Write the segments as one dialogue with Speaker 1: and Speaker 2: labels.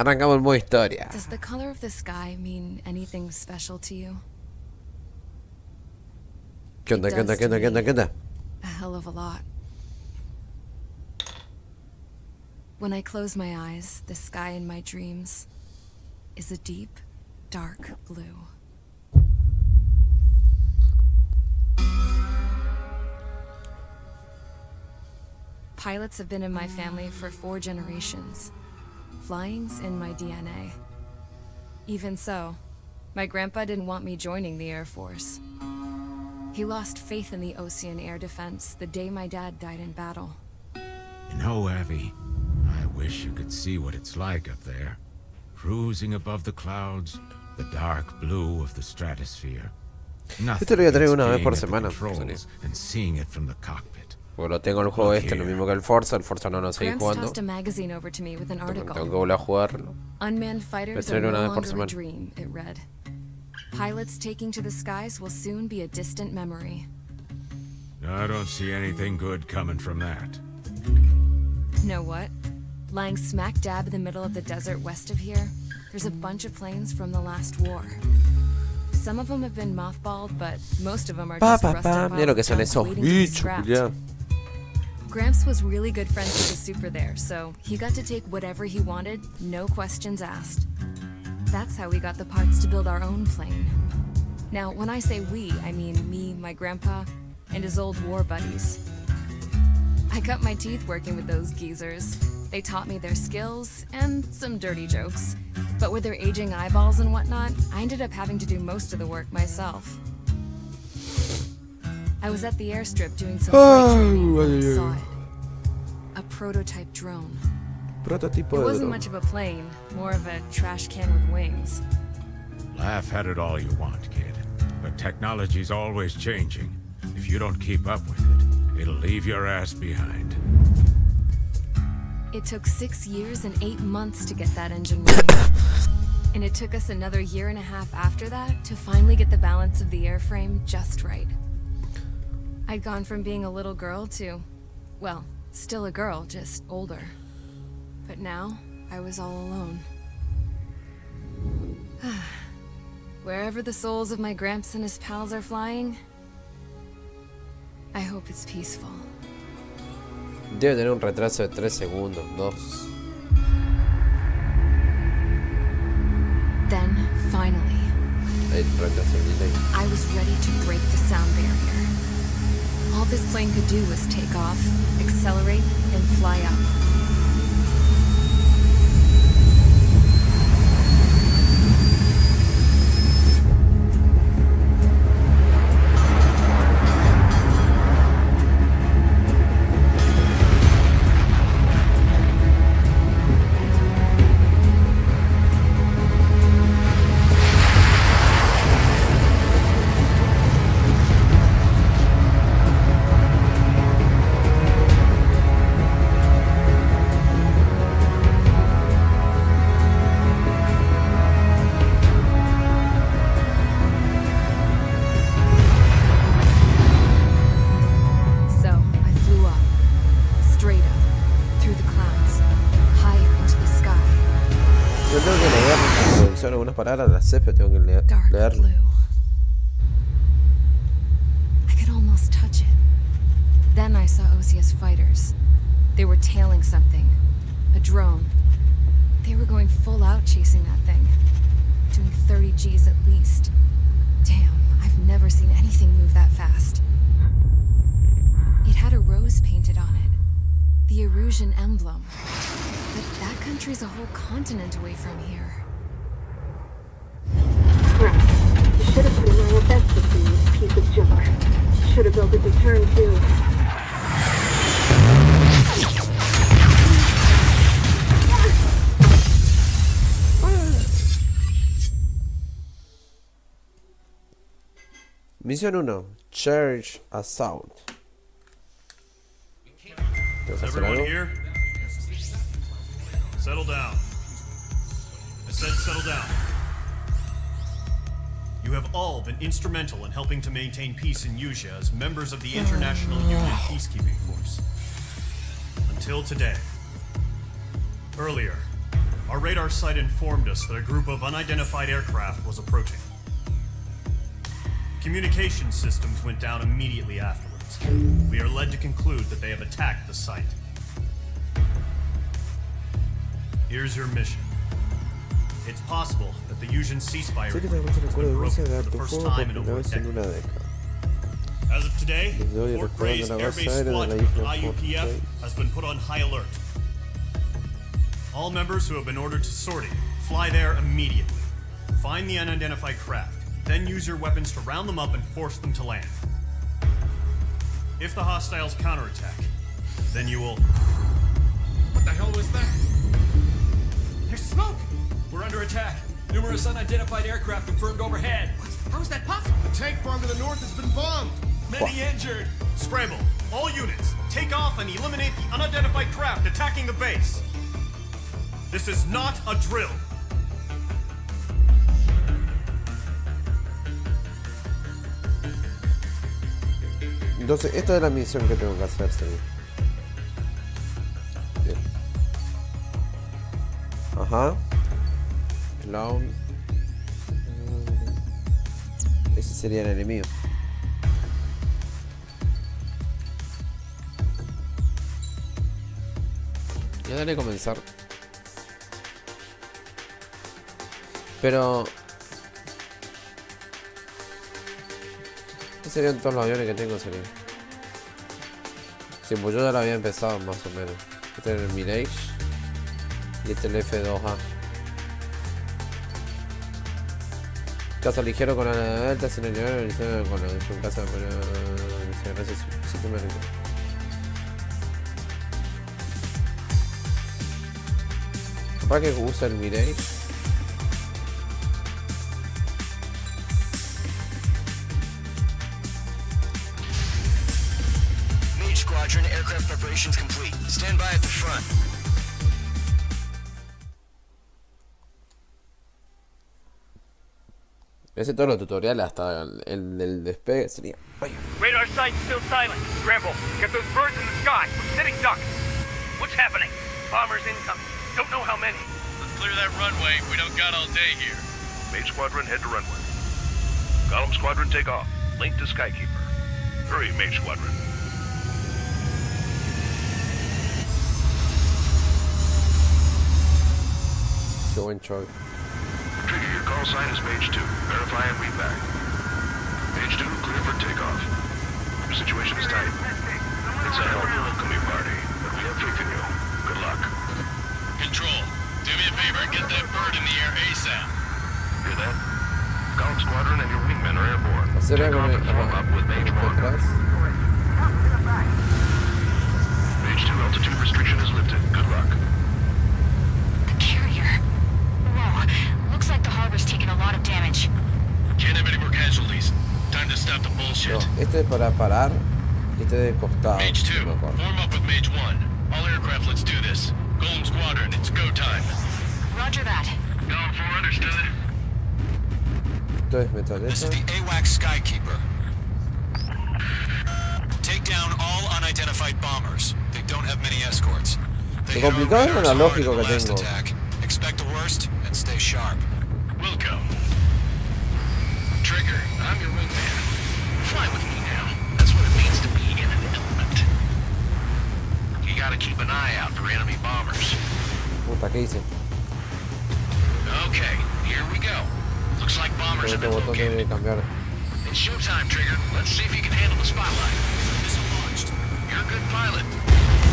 Speaker 1: Arrancamos el modo historia.
Speaker 2: Does the color of the sky mean anything special to you?
Speaker 1: ¿Qué onda, qué onda, qué onda, qué onda, qué onda?
Speaker 2: A hell of a lot. When I close my eyes, the sky in my dreams is a deep, dark blue. Pilots have been in my family for 4 generations. Flying's in my DNA. Even so, my grandpa didn't want me joining the Air Force. He lost faith in the ocean air defense the day my dad died in battle.
Speaker 3: You know, Abby, I wish you could see what it's like up there. Cruising above the clouds, the dark blue of the stratosphere.
Speaker 1: Esto lo voy a traer una vez por
Speaker 3: Nothing
Speaker 1: semana.
Speaker 3: beats being at the controls and seeing it from the cockpit.
Speaker 1: Porque lo tengo el juego este, lo mismo que el Forza no lo seguí
Speaker 2: Gramps
Speaker 1: jugando.
Speaker 2: tossed a magazine over to me with an article.
Speaker 1: Tengo que volver a jugarlo.
Speaker 2: Unmanned fighters
Speaker 1: Lo
Speaker 2: are
Speaker 1: traigo
Speaker 2: no
Speaker 1: una vez por
Speaker 2: longer a
Speaker 1: semana.
Speaker 2: dream, it read. Pilots taking to the skies will soon be a distant memory.
Speaker 3: I don't see anything good coming from that.
Speaker 2: Know what? Lying smack dab in the middle of the desert west of here, there's a bunch of planes from the last war. Some of them have been mothballed, but most of them are just rusted
Speaker 1: Mira lo que
Speaker 2: piles
Speaker 1: son
Speaker 2: of junk
Speaker 1: esos
Speaker 2: waiting to be
Speaker 1: bichos,
Speaker 2: scrapped.
Speaker 1: ya.
Speaker 2: Gramps was really good friends with the super there, so he got to take whatever he wanted, no questions asked. That's how we got the parts to build our own plane. Now, when I say we, I mean me, my grandpa, and his old war buddies. I cut my teeth working with those geezers. They taught me their skills and some dirty jokes. But with their aging eyeballs and whatnot, I ended up having to do most of the work myself. I was at the airstrip doing some flight training when I saw it. A prototype drone.
Speaker 1: Prototipo
Speaker 2: It
Speaker 1: de
Speaker 2: wasn't
Speaker 1: drone.
Speaker 2: much of a plane, more of a trash can with wings.
Speaker 3: Laugh at it all you want, kid. But technology's always changing. If you don't keep up with it, it'll leave your ass behind.
Speaker 2: It took 6 years and 8 months to get that engine running. And it took us another 1.5 years after that to finally get the balance of the airframe just right. I'd gone from being a little girl to, well, still a girl, just older. But now, I was all alone. Wherever the souls of my Gramps and his pals are flying, I hope it's peaceful.
Speaker 1: Debe tener un retraso de 3 segundos, 2.
Speaker 2: Then, finally,
Speaker 1: El retraso de delay.
Speaker 2: I was ready to break the sound barrier. All this plane could do was take off, accelerate, and fly up.
Speaker 1: Son algunas palabras, las sé, pero tengo que
Speaker 2: Dark
Speaker 1: leerlo.
Speaker 2: blue. I could almost touch it. Then I saw Osia's fighters. They were tailing something. A drone. They were going full out chasing that thing. Doing 30 Gs at least. Damn, I've never seen anything move that fast. It had a rose painted on it. The Erusian emblem. But that country's a whole continent away from here.
Speaker 4: Crap. You should have put in my best with this piece of junk. Should have built it to turn too.
Speaker 1: Misión 1. Church Assault.
Speaker 5: Is everyone here? Settle down. I said settle down. You have all been instrumental in helping to maintain peace in Usha as members of the International Union Peacekeeping Force. Until today. Earlier, Our radar site informed us that a group of unidentified aircraft was approaching. Communication systems went down immediately afterwards. We are led to conclude that they have attacked the site. Here's your mission. It's possible that the Yuuzhan ceasefire
Speaker 1: Sé que
Speaker 5: agreement
Speaker 1: te
Speaker 5: has
Speaker 1: recuerdo
Speaker 5: been
Speaker 1: de
Speaker 5: broken
Speaker 1: dar
Speaker 5: for the
Speaker 1: tu
Speaker 5: first
Speaker 1: juego por
Speaker 5: time in
Speaker 1: primera
Speaker 5: over a
Speaker 1: vez en
Speaker 5: decade.
Speaker 1: una década.
Speaker 5: As of today,
Speaker 1: Desde hoy
Speaker 5: Fort
Speaker 1: recuerdo
Speaker 5: Gray's
Speaker 1: la
Speaker 5: Air
Speaker 1: base
Speaker 5: Base
Speaker 1: aérea de la
Speaker 5: Squadron,
Speaker 1: isla
Speaker 5: IUPF,
Speaker 1: Fort
Speaker 5: has been put on high alert. All members who have been ordered to sortie, fly there immediately. Find the unidentified craft, then use your weapons to round them up and force them to land. If the hostiles counterattack, then you will...
Speaker 6: What the hell was that? There's smoke! We're under attack. Numerous unidentified aircraft confirmed overhead. What? How is that possible?
Speaker 7: The tank farm to the north has been bombed.
Speaker 6: Many injured.
Speaker 5: Scramble, all units, take off and eliminate the unidentified craft attacking the base. This is not a drill.
Speaker 1: Entonces, esta es la misión que tengo que hacer, ¿sí? Bien. Ajá. Clown. Ese sería el enemigo. Ya dale a comenzar. Pero... ¿qué serían todos los aviones que tengo? Serían. Sí, pues yo ya lo había empezado más o menos. Este es el Mirage. Y este es el F2A. Caza ligero con ala alta, sin el nivel, con la caza gracias sistema de... Capaz que usa el Mirage.
Speaker 8: Squadron, aircraft preparations complete. Stand by at the front.
Speaker 1: Ese todo el tutorial hasta el del despegue sería... Ay.
Speaker 9: Radar site still silent. Scramble. Get those birds in the sky. We're sitting ducks. What's happening? Bombers incoming. Don't know how many.
Speaker 10: Let's clear that runway. We don't got all day here.
Speaker 11: Mage Squadron, head to runway. Column Squadron, take off. Link to Skykeeper. Hurry, Mage Squadron.
Speaker 1: Qué buen choice.
Speaker 11: Trigger, your call sign is Mage 2. Verify and read back. Mage 2, clear for takeoff. Your situation is tight. It's a hell of a welcoming party, but we have faith in you. Good luck.
Speaker 10: Control, do me a favor and get that bird in the air ASAP.
Speaker 11: Hear that? Column Squadron and your wingmen are airborne.
Speaker 1: Hacer
Speaker 11: Take
Speaker 1: algo
Speaker 11: off and form up with Mage 1.
Speaker 1: atrás.
Speaker 11: Mage 2, altitude restriction is lifted. Good luck.
Speaker 12: The carrier. Whoa. Looks like the harbor's taken a lot of damage.
Speaker 10: Can't have any more casualties. Time to stop the bullshit.
Speaker 1: No, este es para parar. Y este de costado.
Speaker 10: Mage 2,
Speaker 1: No me acuerdo.
Speaker 10: form up with Mage 1. All aircraft, let's do this. Golem Squadron, it's go time.
Speaker 12: Roger that.
Speaker 10: Going for understood.
Speaker 1: Esto es
Speaker 8: This
Speaker 1: metaleta.
Speaker 8: is the AWACS Skykeeper. Take down all unidentified bombers. They don't have many escorts. They
Speaker 1: Lo
Speaker 8: hit our
Speaker 1: complicado es lo
Speaker 8: radars hard in
Speaker 1: analógico
Speaker 8: the
Speaker 1: que
Speaker 8: last
Speaker 1: tengo.
Speaker 8: attack. Expect the worst and stay sharp.
Speaker 10: Wilco. Trigger, I'm your wingman. Fly with me now. That's what it means to be in an element. You gotta keep an eye out for enemy bombers.
Speaker 1: Puta, ¿qué hice?
Speaker 10: Okay, here we go. Looks like bombers have
Speaker 1: Este
Speaker 10: been
Speaker 1: botón debe
Speaker 10: located.
Speaker 1: cambiar.
Speaker 10: It's showtime, Trigger. Let's see if you can handle the spotlight.
Speaker 8: Missile launched.
Speaker 10: You're a good pilot.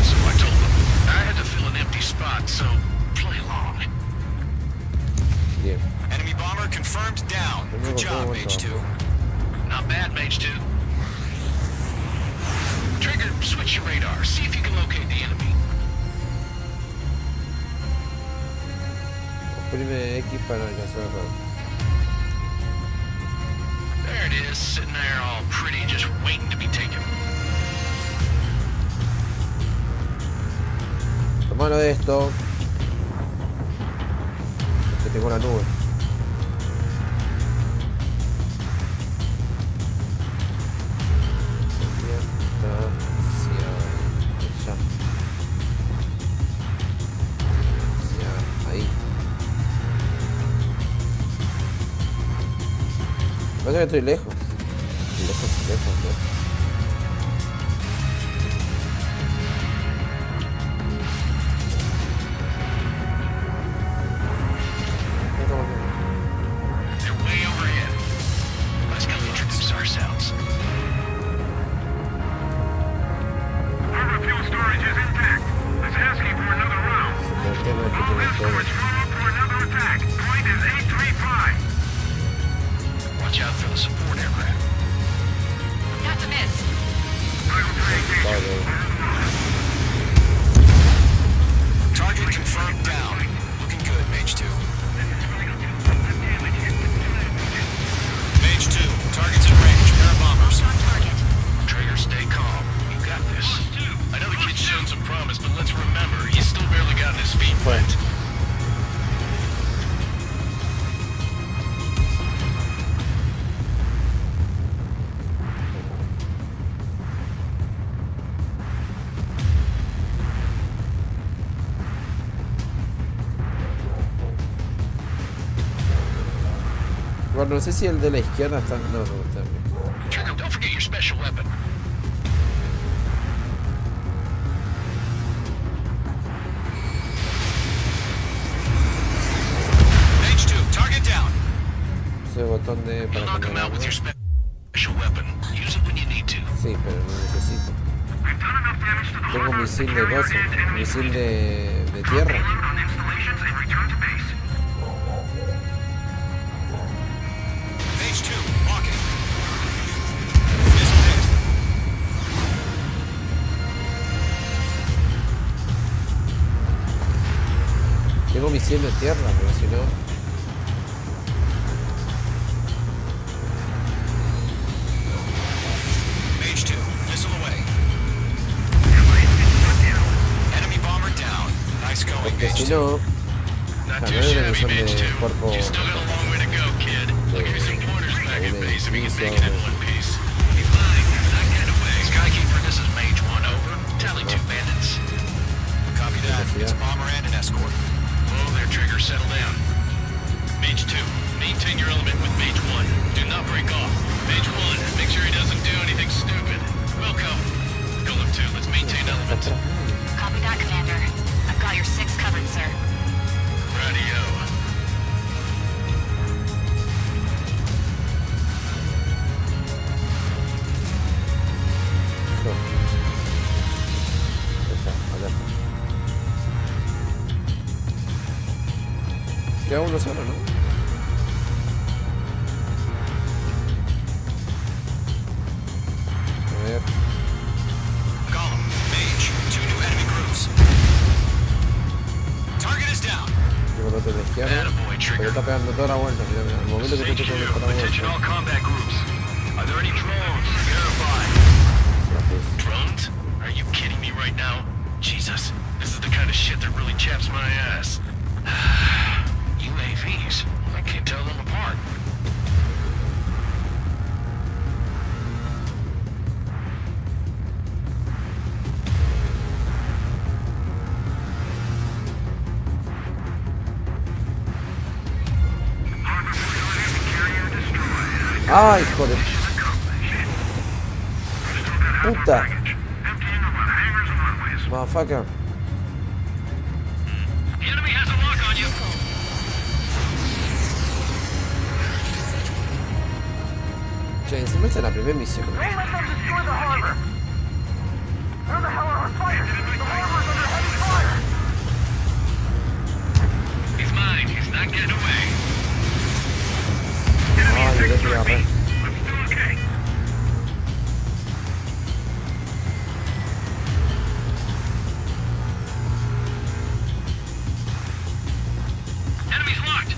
Speaker 10: So I told them. I had to fill an empty spot, so play along.
Speaker 1: Bien.
Speaker 8: Enemy bomber confirmed down. Good job, Mage 2.
Speaker 10: Not bad, Mage 2. Trigger, switch your radar. See if you can locate the enemy.
Speaker 1: Oprime X para alcanzar el radar.
Speaker 10: There it is, sitting there all pretty, just waiting to be taken.
Speaker 1: Lo malo de esto es que tengo la nube. Hacia ahí. Pasa que estoy lejos. Lejos.
Speaker 10: They're way overhead. Let's go introduce ourselves.
Speaker 9: Harbor fuel storage is intact. It's asking for another round. All escorts roll up for another attack. Point is 835.
Speaker 10: Watch out for the support aircraft.
Speaker 12: That's a miss.
Speaker 8: Target confirmed down. Looking good, Mage 2. Mage 2, target's in range. Pair of bombers.
Speaker 12: On target.
Speaker 10: Trigger, stay calm. You got this. I know the kid's shown some promise, but let's remember, he's still barely gotten his feet wet.
Speaker 1: Bueno, no sé si el de la izquierda está... No, está bien.
Speaker 10: Trigger, don't forget your special weapon.
Speaker 8: Mage 2, target down.
Speaker 1: Ese botón de... para
Speaker 10: Knock him
Speaker 1: cambiar
Speaker 10: out with your
Speaker 1: arma.
Speaker 10: special weapon. Use it when you need to.
Speaker 1: Sí, pero no necesito.
Speaker 9: We've done enough damage to the
Speaker 1: Tengo
Speaker 9: harbor.
Speaker 1: misil de
Speaker 9: Clear your
Speaker 1: gozo,
Speaker 9: dead enemy
Speaker 1: misil de tierra.
Speaker 9: Payload on installations and return to base.
Speaker 8: Mage 2, locking. Missile hit.
Speaker 1: Tengo misil de tierra, pero si no...
Speaker 8: Mage 2, missile away. Enemy bomber down. Nice going,
Speaker 1: Porque
Speaker 8: Mage
Speaker 1: si
Speaker 8: 2.
Speaker 1: no...
Speaker 10: Not
Speaker 1: Claro,
Speaker 10: too
Speaker 1: no es una
Speaker 10: shabby,
Speaker 1: misión
Speaker 10: Mage
Speaker 1: de
Speaker 10: 2.
Speaker 1: cuerpo...
Speaker 10: You still got a long way to go, kid. I'll give you some pointers back at base if you can make it in one piece. Be fine. Not get away. Skykeeper, this is Mage 1, over. Tally 2 bandits.
Speaker 8: Copy that. It's a bomber and an escort.
Speaker 10: Whoa there, Trigger, settle down. Mage 2, maintain your element with Mage 1. Do not break off. Mage 1, make sure he doesn't do anything stupid. Welcome. Golem 2, let's maintain element.
Speaker 12: Copy that, Commander. I've got your 6 covered, sir.
Speaker 10: Radio.
Speaker 1: No. Está, alerta. Queda uno solo, ¿no? A ver.
Speaker 8: Golem, Mage, 2 new enemy groups. Target is down.
Speaker 1: Llevo el otro de la izquierda.
Speaker 10: Attaboy,
Speaker 1: Pero
Speaker 10: Trigger.
Speaker 1: está pegando toda la vuelta. Mira, mira. El momento que
Speaker 10: Mage
Speaker 1: te
Speaker 10: 2,
Speaker 1: toca toda la
Speaker 10: attention all
Speaker 1: vuelta.
Speaker 10: combat groups. Are there any drones? Verify. Drones? Are you kidding me right now? Jesus, this is the kind of shit that really chaps my ass. UAVs? I can't tell them apart.
Speaker 9: Harbor facility carrier destroyed.
Speaker 1: ¡Ay, joder! ¡Puta!
Speaker 9: Emptying of our hangars and runways.
Speaker 1: Motherfucker.
Speaker 10: The enemy has a lock on you.
Speaker 1: Che, encima esta es la primera misión.
Speaker 9: Don't let them destroy the harbor. Where the hell are our fighters? The harbor's under heavy fire.
Speaker 10: He's mine. He's not getting away.
Speaker 1: Ay, yo te agarré.
Speaker 9: I'm still okay.
Speaker 10: Enemy's locked.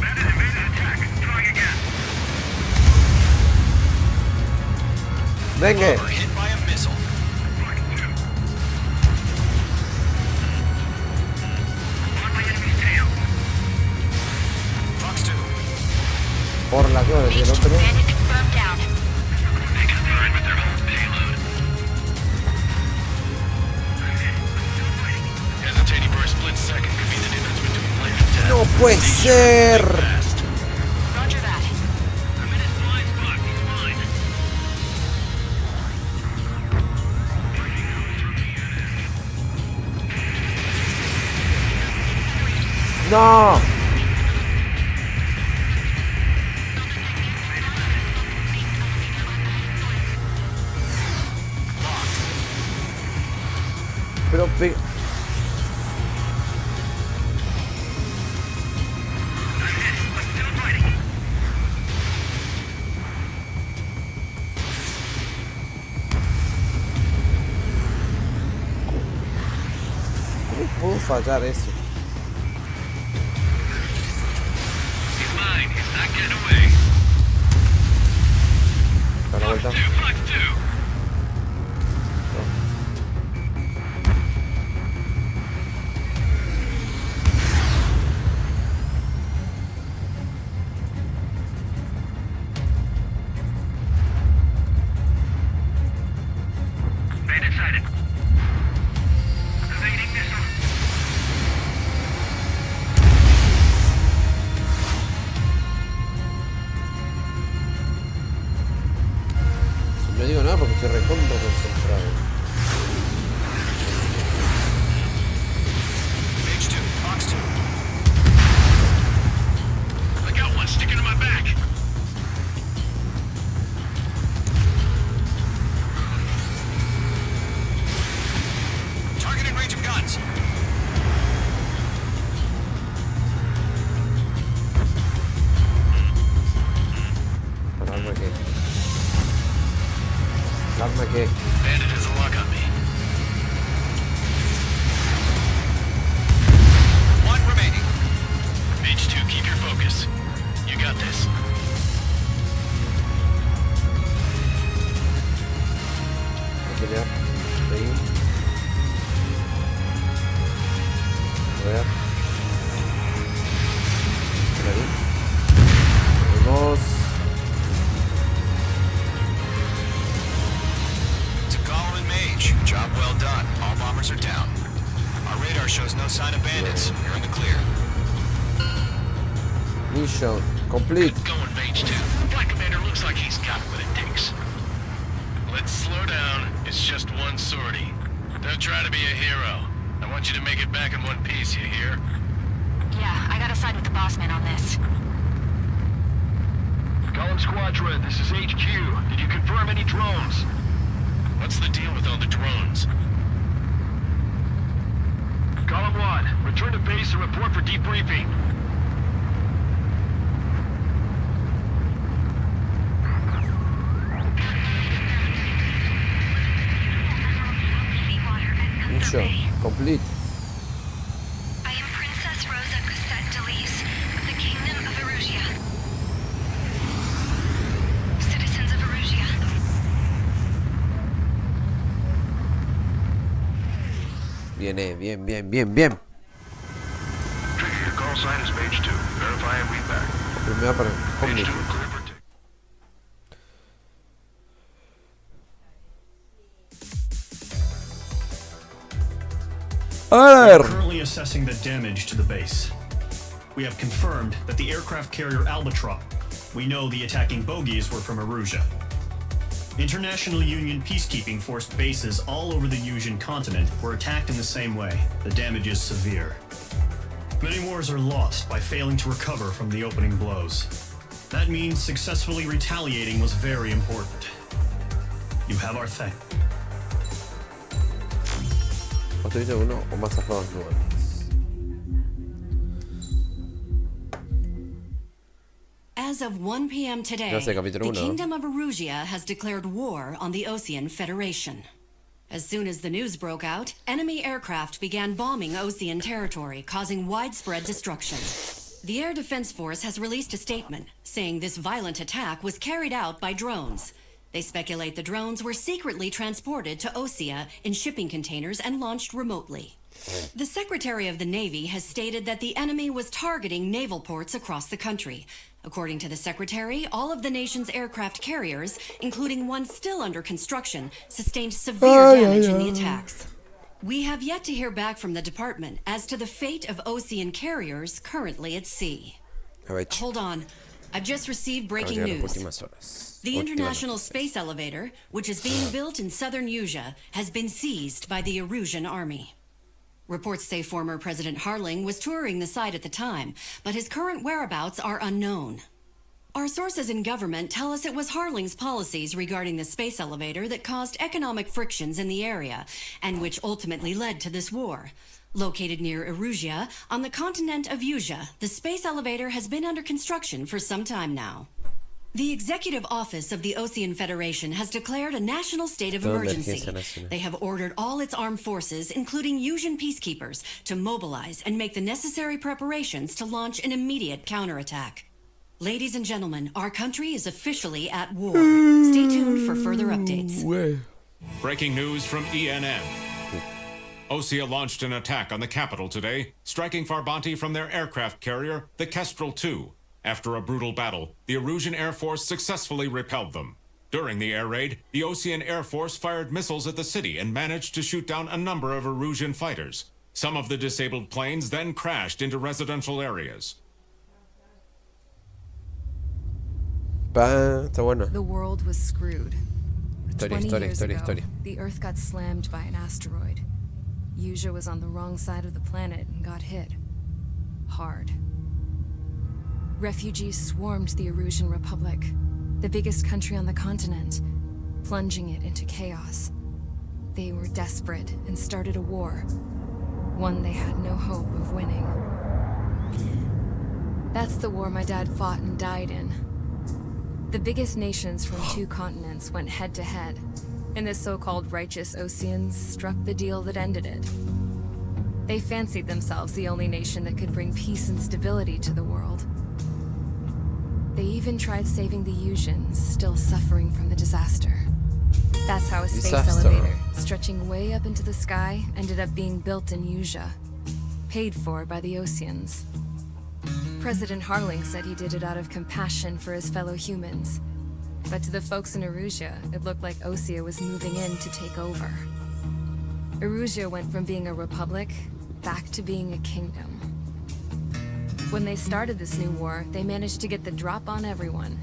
Speaker 9: Bandit evaded attack. Trying again.
Speaker 1: Dengue.
Speaker 8: Bomber hit by a missile.
Speaker 9: On my enemy's tail.
Speaker 8: Fox 2.
Speaker 1: Por la cara del
Speaker 12: Mage 2
Speaker 1: otro.
Speaker 12: bandit confirmed down.
Speaker 10: They can burn with their own payload. Hesitating for a split second could be the difference between life and death.
Speaker 1: No, puede ser.
Speaker 12: Roger that.
Speaker 10: I'm in his blind spot. He's fine.
Speaker 1: No. Pero ¿cómo puedo fallar eso?
Speaker 10: He's mine. He's not getting away.
Speaker 1: Da la vuelta.
Speaker 10: Fox 2.
Speaker 9: Bandit sighted. Evading missile.
Speaker 1: No digo nada porque estoy recontra concentrado.
Speaker 8: Page 2, Fox 2.
Speaker 10: I got one sticking to my back.
Speaker 8: Target in range of guns.
Speaker 1: ¿Alarma qué? ¿Alarma qué?
Speaker 10: Bandit has a lock on me.
Speaker 8: One remaining.
Speaker 10: Page 2, keep your focus. You got this.
Speaker 1: Hay que ver. Ahí. A ver. Ahí. Vamos.
Speaker 8: To Gollum and Mage, job well done. All bombers are down. Our radar shows no sign of bandits. You're in the clear.
Speaker 1: Mission complete.
Speaker 10: Good going, Mage 2. Black Commander looks like he's got what it takes. Let's slow down. It's just one sortie. Don't try to be a hero. I want you to make it back in one piece, you hear?
Speaker 12: Yeah, I gotta side with the boss man on this.
Speaker 11: Gollum Squadron, this is HQ. Did you confirm any drones?
Speaker 10: What's the deal with all the drones?
Speaker 11: Gollum 1, return to base and report for debriefing.
Speaker 1: Mission complete.
Speaker 12: I am Princess Rosa Cosette Delise of the Kingdom of Erusia. Citizens of Erusia.
Speaker 1: Bien, bien, bien, bien, bien.
Speaker 11: Trigger, your call sign is page 2. Verify and read back.
Speaker 1: Primero para
Speaker 11: Page 2,
Speaker 1: complete.
Speaker 11: clear for take.
Speaker 1: A ver.
Speaker 5: Currently assessing the damage to the base. We have confirmed that the aircraft carrier Albatross. We know the attacking bogies were from Erusia. International Union peacekeeping force bases all over the Eusian continent were attacked in the same way. The damage is severe. Many wars are lost by failing to recover from the opening blows. That means successfully retaliating was very important. You have our thanks.
Speaker 1: Utiliza uno o más armados nuevos.
Speaker 13: As of 1 p.m. today,
Speaker 1: Gracias, capítulo
Speaker 13: the
Speaker 1: 1.
Speaker 13: Kingdom of Erusia has declared war on the Osean Federation. As soon as the news broke out, enemy aircraft began bombing Osean territory, causing widespread destruction. The Air Defense Force has released a statement saying this violent attack was carried out by drones. They speculate the drones were secretly transported to Osea in shipping containers and launched remotely. The Secretary of the Navy has stated that the enemy was targeting naval ports across the country. According to the Secretary, all of the nation's aircraft carriers, including one still under construction, sustained severe damage in the attacks. We have yet to hear back from the department as to the fate of ocean carriers currently at sea. Hold on. I've just received breaking news. The International Space Elevator, which is being built in southern Usea, has been seized by the Erusian army. Reports say former President Harling was touring the site at the time, but his current whereabouts are unknown. Our sources in government tell us it was Harling's policies regarding the space elevator that caused economic frictions in the area, and which ultimately led to this war. Located near Erusia, on the continent of Usea, the space elevator has been under construction for some time now. The Executive Office of the Ocean Federation has declared a national state of emergency. They have ordered all its armed forces, including Usian peacekeepers, to mobilize and make the necessary preparations to launch an immediate counterattack. Ladies and gentlemen, our country is officially at war. Stay tuned for further updates.
Speaker 3: Breaking news from ENN. Osea launched an attack on the capital today, striking Farbanti from their aircraft carrier, the Kestrel II. After a brutal battle, the Erusian Air Force successfully repelled them. During the air raid, the Ocean Air Force fired missiles at the city and managed to shoot down a number of Erusian fighters. Some of the disabled planes then crashed into residential areas.
Speaker 2: The world was screwed. 20 years ago,
Speaker 1: historia.
Speaker 2: the Earth got slammed by an asteroid. Usea was on the wrong side of the planet and got hit. Hard. Refugees swarmed the Erusian Republic, the biggest country on the continent, plunging it into chaos. They were desperate and started a war, one they had no hope of winning. That's the war my dad fought and died in. The biggest nations from 2 continents went head-to-head, and the so-called righteous Oceans struck the deal that ended it. They fancied themselves the only nation that could bring peace and stability to the world. They even tried saving the Usians, still suffering from the disaster. That's how a space elevator, stretching way up into the sky, ended up being built in Usea, paid for by the Oceans. President Harling said he did it out of compassion for his fellow humans. But to the folks in Erusia, it looked like Osea was moving in to take over. Erusia went from being a republic back to being a kingdom. When they started this new war, they managed to get the drop on everyone.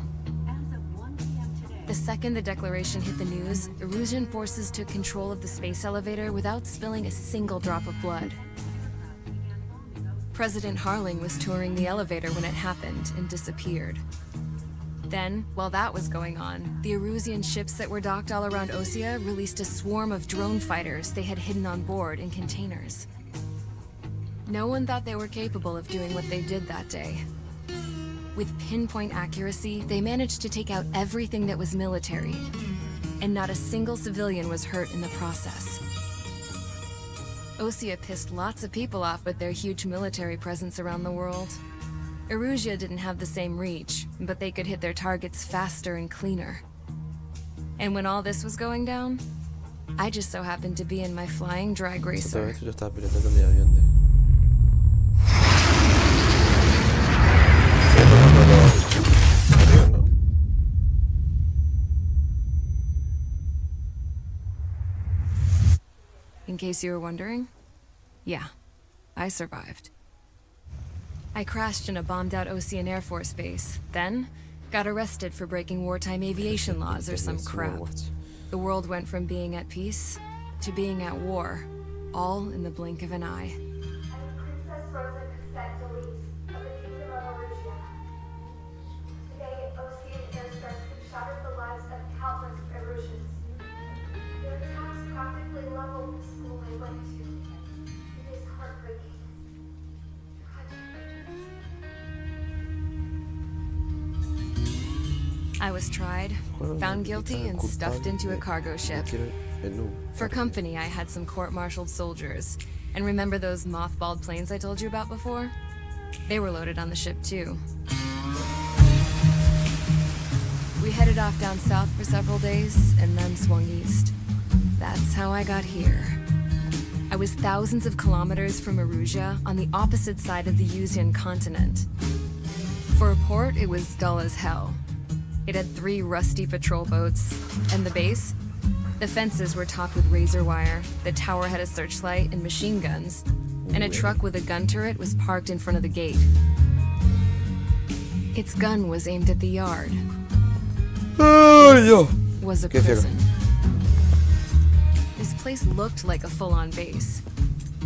Speaker 2: The second the declaration hit the news, Erusian forces took control of the space elevator without spilling a single drop of blood. President Harling was touring the elevator when it happened and disappeared. Then, while that was going on, the Erusian ships that were docked all around Osea released a swarm of drone fighters they had hidden on board in containers. No one thought they were capable of doing what they did that day. With pinpoint accuracy, they managed to take out everything that was military, and not a single civilian was hurt in the process. Osea pissed lots of people off with their huge military presence around the world. Erusia didn't have the same reach, but they could hit their targets faster and cleaner. And when all this was going down, I just so happened to be in my flying drag racer. In case you were wondering, yeah, I survived. I crashed in a bombed-out Ocean Air Force base, then got arrested for breaking wartime aviation laws or some crap. The world went from being at peace to being at war, all in the blink of an eye.
Speaker 4: Princess Rosa Cassette Delete of the Kingdom of Erusia. Today, Ocean airstrikes have shattered the lives of countless Erusians. Their attacks practically leveled the school I went to. It is heartbreaking.
Speaker 2: I was tried, found guilty, and stuffed into a cargo ship. For company, I had some court-martialed soldiers. And remember those mothballed planes I told you about before? They were loaded on the ship too. We headed off down south for several days, and then swung east. That's how I got here. I was thousands of kilometers from Erusia, on the opposite side of the Usian continent. For a port, it was dull as hell. It had 3 rusty patrol boats, and the base? The fences were topped with razor wire, the tower had a searchlight and machine guns, and a truck with a gun turret was parked in front of the gate. Its gun was aimed at the yard. Was a prison. This place looked like a full-on base,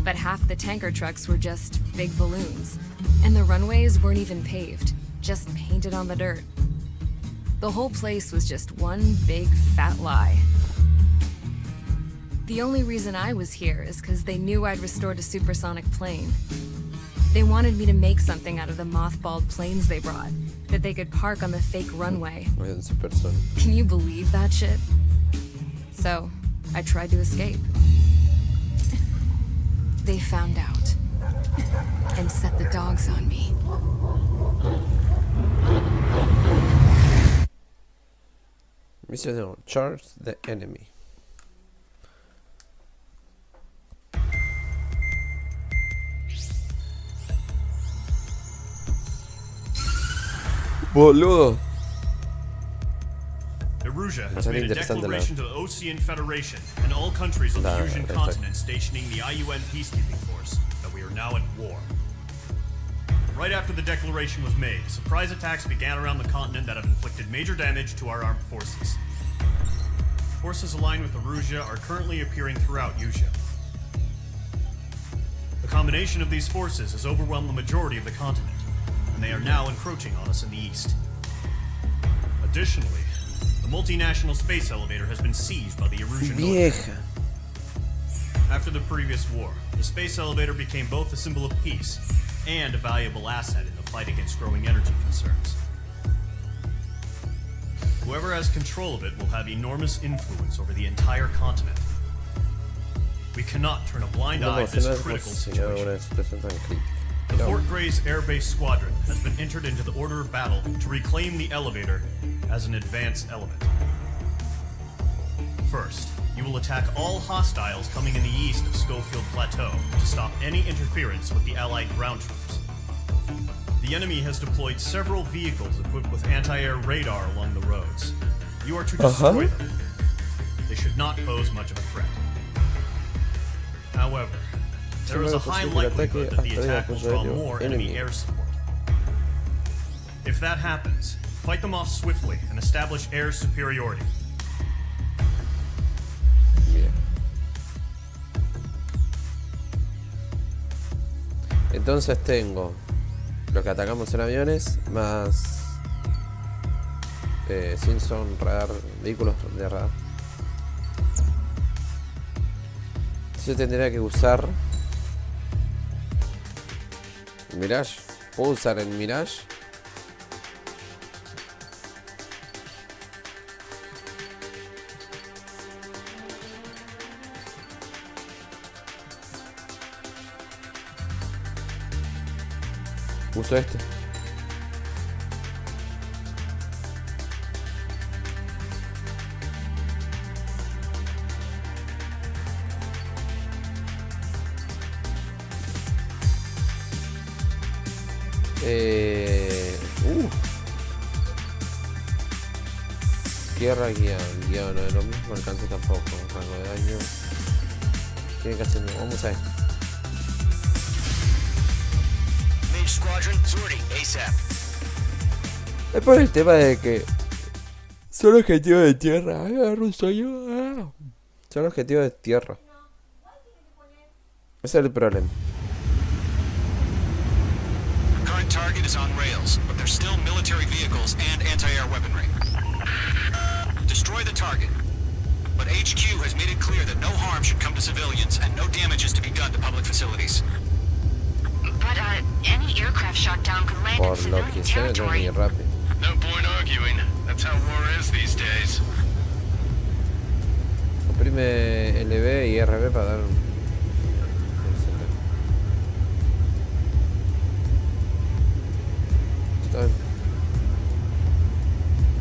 Speaker 2: but half the tanker trucks were just big balloons, and the runways weren't even paved, just painted on the dirt. The whole place was just one big fat lie. The only reason I was here is because they knew I'd restored a supersonic plane. They wanted me to make something out of the mothballed planes they brought, that they could park on the fake runway. Can you believe that shit? So, I tried to escape. They found out, and set the dogs on me.
Speaker 1: Mission: charge the enemy. Boludo.
Speaker 5: Erusia has made a declaration to the Ocean Federation and all countries on the Eurasian continent stationing the IUN peacekeeping force that we are now at war. Right after the declaration was made, surprise attacks began around the continent that have inflicted major damage to our armed forces. Forces aligned with Erusia are currently appearing throughout Eurasia. The combination of these forces has overwhelmed the majority of the continent, and they are now encroaching on us in the east. Additionally, the multinational space elevator has been seized by the Erusian military. After the previous war, the space elevator became both a symbol of peace and a valuable asset in the fight against growing energy concerns. Whoever has control of it will have enormous influence over the entire continent. We cannot turn a blind eye to this critical situation. The Fort Gray's Air Base Squadron has been entered into the order of battle to reclaim the elevator as an advanced element. First, you will attack all hostiles coming in the east of Schofield Plateau to stop any interference with the Allied ground troops. The enemy has deployed several vehicles equipped with anti-air radar along the roads. You are to destroy them. They should not pose much of a threat. However, there is a high likelihood that the attack will draw more enemy air support. If that happens, fight them off swiftly and establish air superiority.
Speaker 1: Entonces tengo lo que atacamos en aviones, más Simpson, radar, vehículos de radar. Yo tendría que usar Mirage. ¿Puedo usar el Mirage? Uso este. Tierra guía no es lo mismo, alcance tampoco, rango de daño. Tiene que hacer, vamos a ver. Es por el tema de que son objetivos de tierra. Son objetivos de tierra. Ese es el problema.
Speaker 8: Current target is on rails, but there's still military vehicles and anti-air weaponry. Destroy the target, but HQ has made it clear that no harm should come to civilians and no damage is to be done to public facilities.
Speaker 12: But any aircraft shot down could land in civilian territory.
Speaker 10: No point arguing. That's how war is these days.
Speaker 1: Oprime LB y RB para dar un...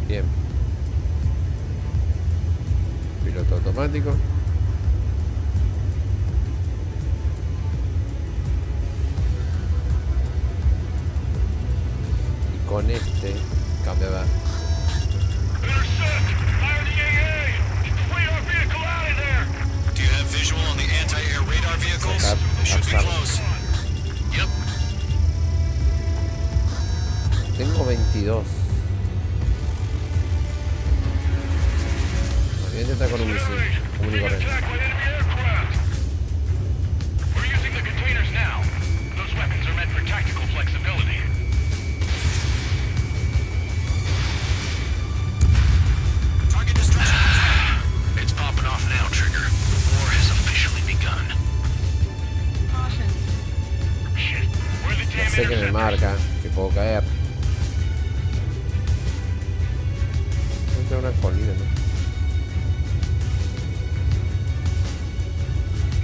Speaker 1: Bien. Piloto automático. Y con este cambia.
Speaker 9: Intercept! Fire the AA! Radar vehicle
Speaker 1: avanzar. Tengo 22. Voy a intentar con un misil común y corriente. Ya sé que me marca, que puedo caer. Tengo una colina, ¿no?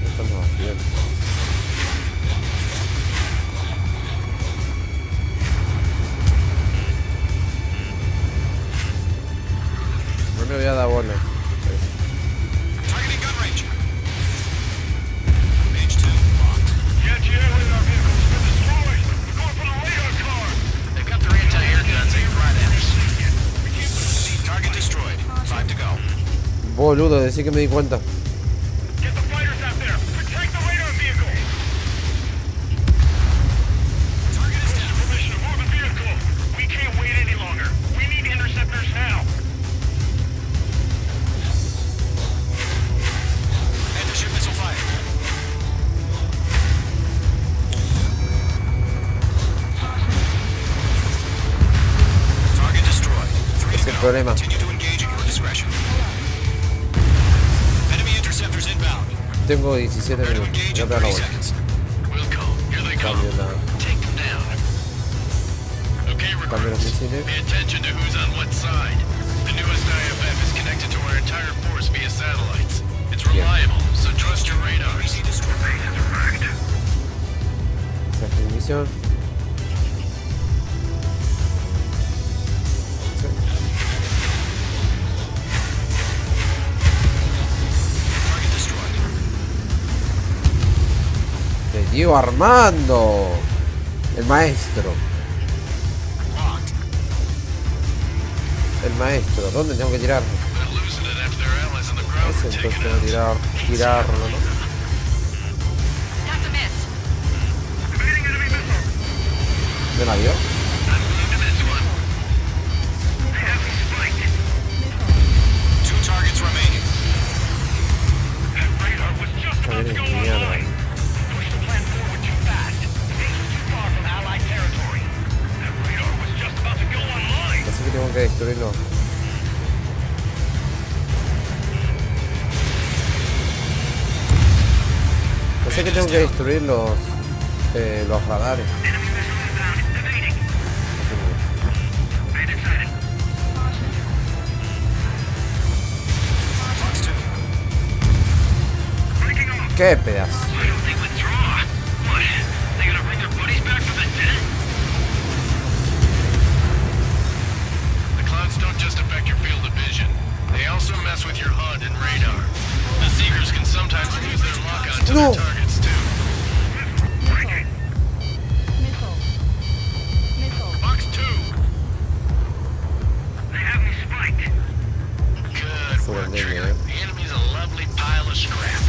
Speaker 1: Esto no va bien. No me voy a dar bola. Boludo, decí que me di cuenta. Ese es el problema. Tengo 17 minutos. Voy a dar la vuelta. Cambio los misiles. Esa es mi misión. Diego Armando, el maestro. El maestro, ¿dónde tengo que tirarlo? Ese entonces tengo que tirarlo, ¿no? ¿Me la dio? A ver, mierda. Así que tengo que destruirlo. No sé que tengo que destruir los radares. ¿Qué pedazo?
Speaker 10: Don't just affect your field of vision. They also mess with your HUD and radar. The Seekers can sometimes lose their lock onto their targets too. Box 2. They have me spiked. Good work, Trigger. The enemy's a lovely pile of scrap.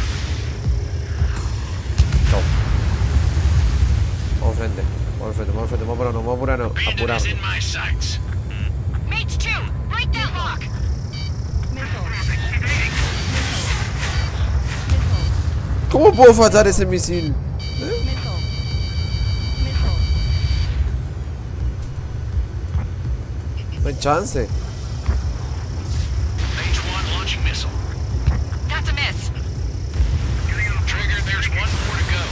Speaker 1: No. Vamos frente. Vamos frente, vamos frente, vamos apurarnos.
Speaker 10: Bandit is in my sights.
Speaker 12: Mage 2, break that lock!
Speaker 1: ¿Cómo puedo fallar ese misil? No hay chance.
Speaker 10: Mage 1 launching missile.
Speaker 12: That's a miss.
Speaker 10: Trigger, there's one more to go.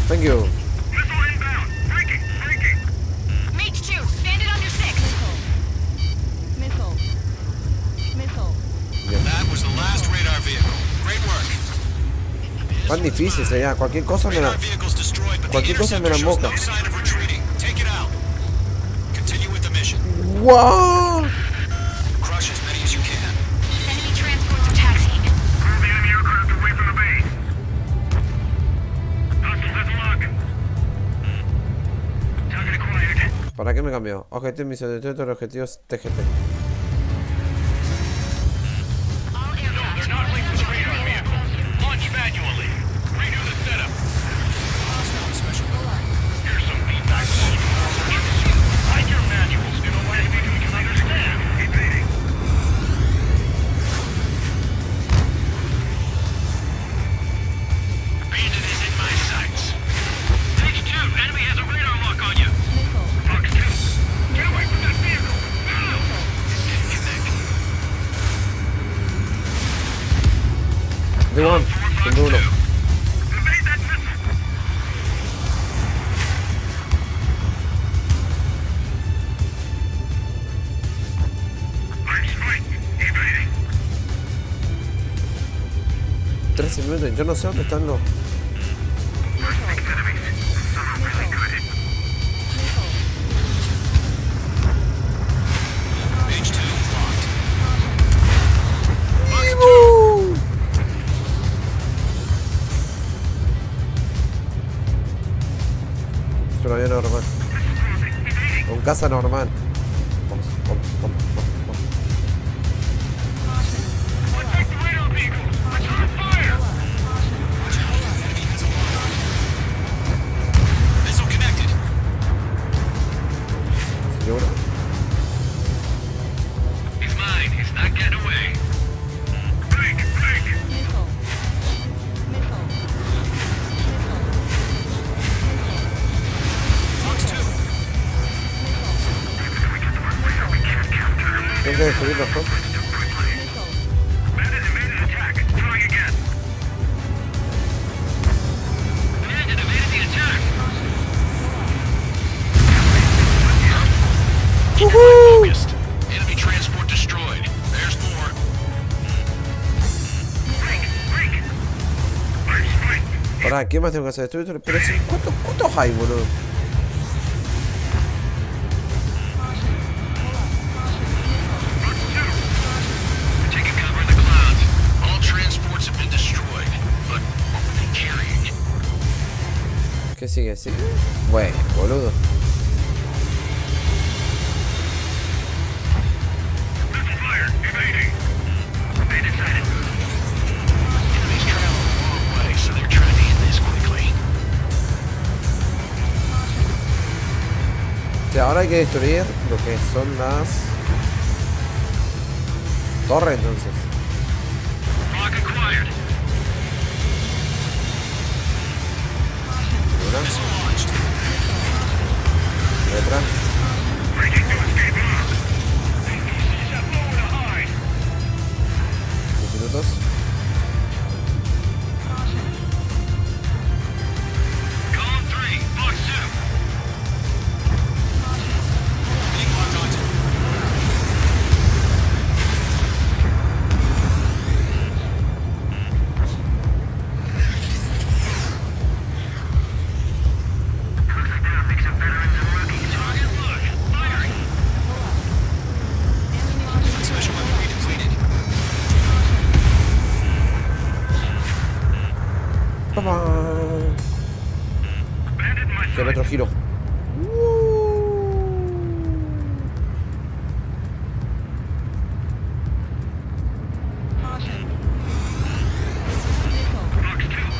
Speaker 1: Thank you.
Speaker 12: Mage 2, bandit on your 6.
Speaker 8: That was the last radar vehicle. Great work.
Speaker 1: Tan difícil sería. Cualquier cosa me la. Cualquier cosa me la moca. ¡Wow!
Speaker 8: Crush as many as you can.
Speaker 12: Enemy transports are taxiing.
Speaker 9: Move the enemy aircraft away from the base. Hostile has locked. Target acquired.
Speaker 1: ¿Para qué me cambió? Objetivo misión de todos los objetivos TGT.
Speaker 12: All aircraft.
Speaker 10: They're not linked to the radar vehicle. Launch manually.
Speaker 1: segundo uno. $13 yo no sé dónde están los... Es un avión normal. Un caza normal. Vamos. ¿Seguro?
Speaker 10: He's mine. He's not getting away.
Speaker 1: Tengo que destruir las cosas.
Speaker 10: Focused. Enemy transport destroyed. There's more.
Speaker 1: Pará, ¿qué más tengo que hacer? Pero sí, ¿cuántos hay, boludo?
Speaker 10: Taking cover in the clouds. All transports have been destroyed. But what were they carrying?
Speaker 1: ¿Qué sigue? ¿Sigue? Bueno, boludo. Ahora hay que destruir lo que son las torres, entonces. Una. Detrás. 10 minutos. Que el otro giro.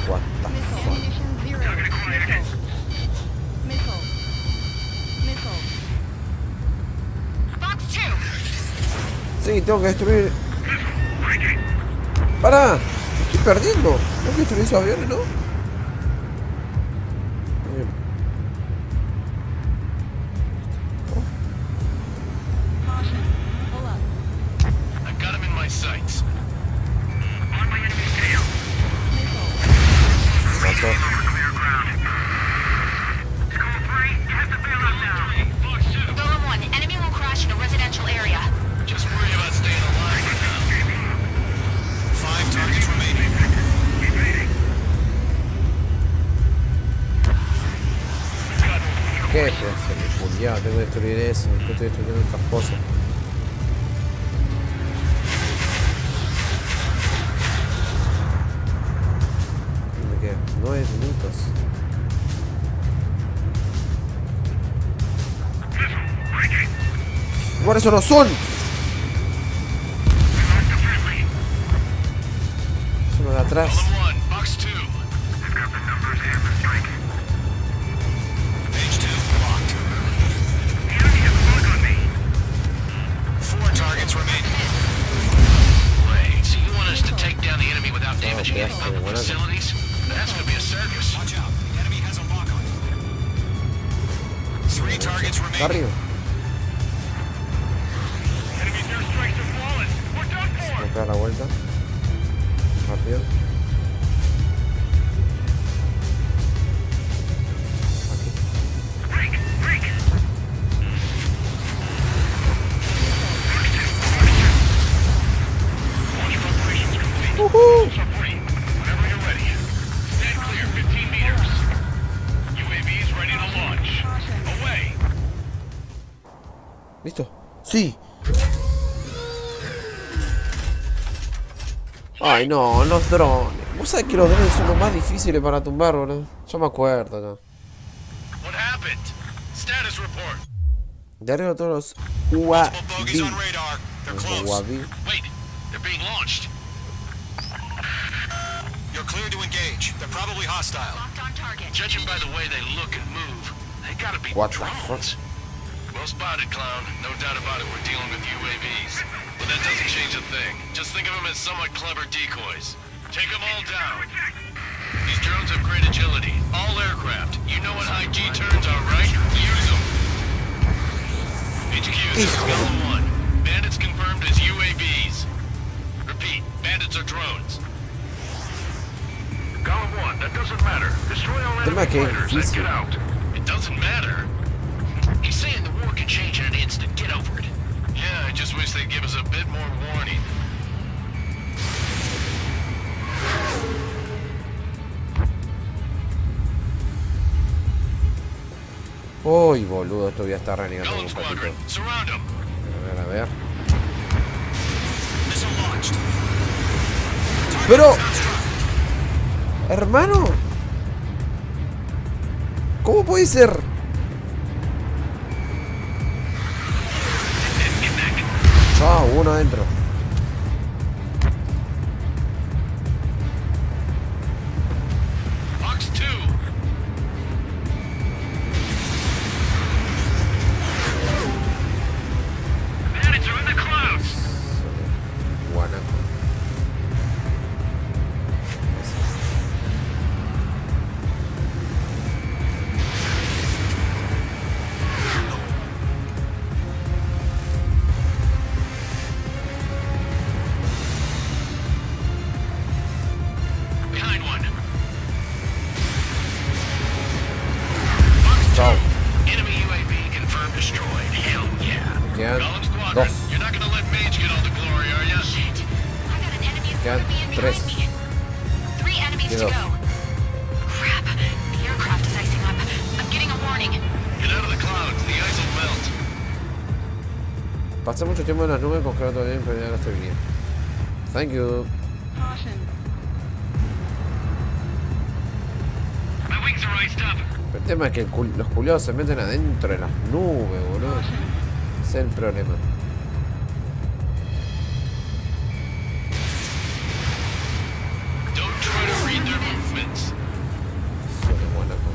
Speaker 1: What the fuck? Sí, tengo que destruir. ¡Para! Estoy perdiendo. Tengo que destruir esos aviones, ¿no? ¿Qué? Pues ya, tengo que destruir eso, estoy destruyendo otras cosas. Me quedan 9 minutos. Por eso no son. Son los de atrás. Arriba. Vamos a dar la vuelta. Rápido. Sí. Ay, no, los drones. Vos sabés que los drones son los más difíciles para tumbar, boludo. Yo me acuerdo, ¿no?
Speaker 10: What happened? Status report.
Speaker 1: De arriba todos los UAV.
Speaker 8: Bogeys on radar. They're close.
Speaker 1: UAV.
Speaker 10: Wait, they're being launched.
Speaker 8: You're clear to engage. They're probably hostile.
Speaker 12: Locked on target.
Speaker 10: Judging by the way they look and move, they gotta be
Speaker 1: What the
Speaker 10: drones. Well spotted, clown. No doubt about it, we're dealing with UAVs. But that doesn't change a thing. Just think of them as somewhat clever decoys. Take them all down. These drones have great agility. All aircraft. You know what high G turns are, right? Use them. HQ, this is Golem 1. Bandits confirmed as UAVs. Repeat, bandits are drones.
Speaker 11: Golem 1, that doesn't matter. Destroy all enemy
Speaker 1: Tema que es
Speaker 11: fighters and
Speaker 1: difícil.
Speaker 11: get out.
Speaker 10: It doesn't matter.
Speaker 6: He's saying the war can change in an instant. Get over it.
Speaker 10: Yeah, I just wish they'd give us a bit more warning.
Speaker 1: Uy, boludo, esto ya está renegando
Speaker 10: Golem
Speaker 1: un poquito.
Speaker 10: Squadron, surround them.
Speaker 1: A ver.
Speaker 8: Missile launched.
Speaker 1: Pero... Hermano. ¿Cómo puede ser? Chao, uno adentro.
Speaker 10: Box 2.
Speaker 6: Bandits are in the clouds.
Speaker 1: Guanaco.
Speaker 10: Behind one.
Speaker 1: Chao.
Speaker 10: Enemy UAV confirmed destroyed. Hell yeah.
Speaker 1: Quedan
Speaker 10: Golem Squadron,
Speaker 1: dos.
Speaker 10: you're not gonna let Mage get all the glory, are ya?
Speaker 12: Shit. I got an enemy in
Speaker 1: Quedan
Speaker 12: front of me and
Speaker 1: tres.
Speaker 12: behind me. 3 enemies to
Speaker 1: Quedan
Speaker 12: go. Crap. The aircraft is icing up. I'm getting a warning.
Speaker 10: Get out of the clouds, the ice will melt.
Speaker 1: Pasé mucho tiempo en las nubes, congelado todo bien, pero ya no estoy bien. Thank you.
Speaker 6: My wings are iced up.
Speaker 1: Pero el tema es que los culiados se meten adentro de las nubes, boludo. Ese es el problema.
Speaker 10: Don't try to read their movements.
Speaker 1: Eso de Guanaco.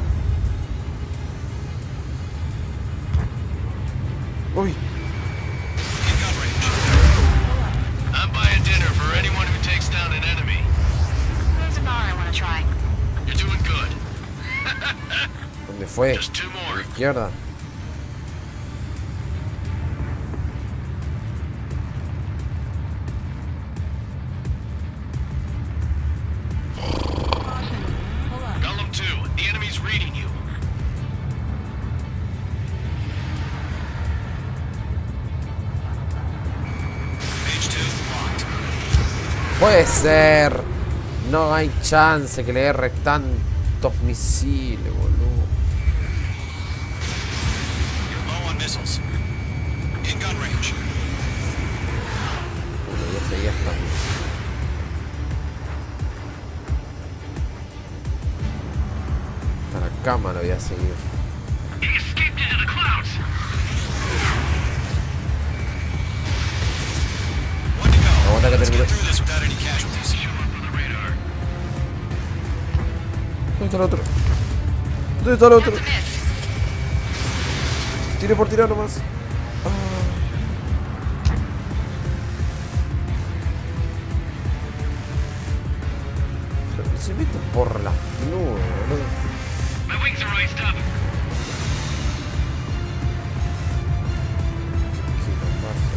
Speaker 1: Uy.
Speaker 8: In gun range.
Speaker 10: I'm buying dinner for anyone who takes down an enemy.
Speaker 12: There's a bar I want to try.
Speaker 10: You're doing good.
Speaker 1: ¿Dónde fue?
Speaker 10: Just 2
Speaker 1: A la
Speaker 10: more.
Speaker 1: izquierda.
Speaker 10: Golem 2, the enemy's reading you.
Speaker 8: Page 2 locked.
Speaker 1: Puede ser. No hay chance que le erre tantos misiles, boludo.
Speaker 8: You're low on missiles. In gun range.
Speaker 1: Bueno, ya seguía hasta ahí. Hasta la cama lo voy a seguir.
Speaker 6: He escaped into the clouds.
Speaker 8: One to go.
Speaker 1: Aguanta que
Speaker 8: Let's
Speaker 1: termine.
Speaker 8: get through this without any casualties.
Speaker 6: Show up on the radar.
Speaker 1: ¿Dónde está el otro? ¿Dónde está el otro?
Speaker 12: That's a miss.
Speaker 1: Tire por tirar nomás. Pero se mete por las nubes, boludo.
Speaker 6: My wings are iced up.
Speaker 1: ¿Qué nos pasa?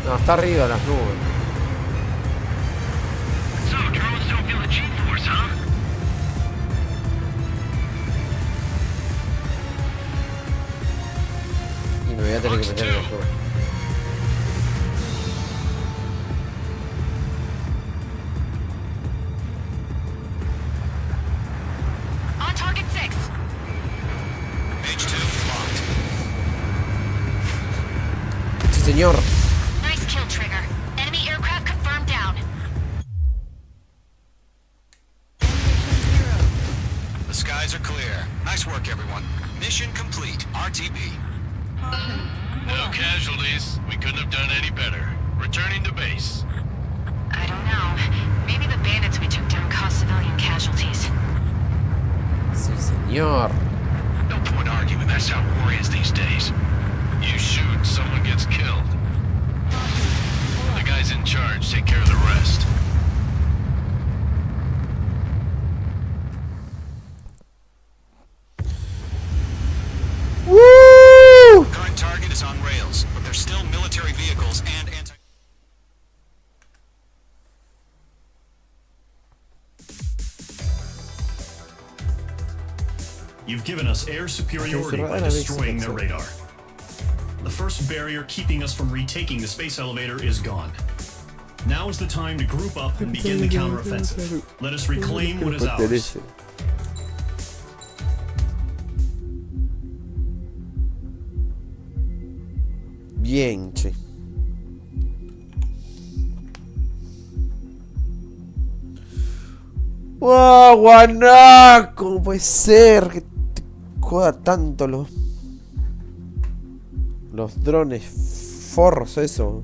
Speaker 1: No, está arriba de las nubes.
Speaker 6: So, drones don't feel the G-force, huh?
Speaker 1: Y me voy a tener que meter en las nubes.
Speaker 12: On target 6.
Speaker 8: Page 2 locked.
Speaker 1: señor.
Speaker 12: Nice kill, Trigger. Enemy aircraft confirmed down.
Speaker 8: The skies are clear. Nice work, everyone. Mission complete. RTB.
Speaker 10: No casualties. We couldn't have done any better. Returning to base.
Speaker 12: I don't know. Maybe the bandits we took down caused civilian casualties.
Speaker 1: Sí, señor.
Speaker 8: No point arguing. That's how war is these days.
Speaker 10: You shoot, someone gets killed. The guys in charge take care of the rest.
Speaker 1: Woo!
Speaker 8: Current target is on rails, but there's still military vehicles and anti...
Speaker 5: You've given us air superiority by destroying their radar. The first barrier keeping us from retaking the space elevator is gone. Now is the time to group up and begin the counteroffensive. Let us reclaim what is ours.
Speaker 1: Bien, che. ¡Wow, guanaco! ¿Cómo puede ser que te joda tanto los drones forros eso?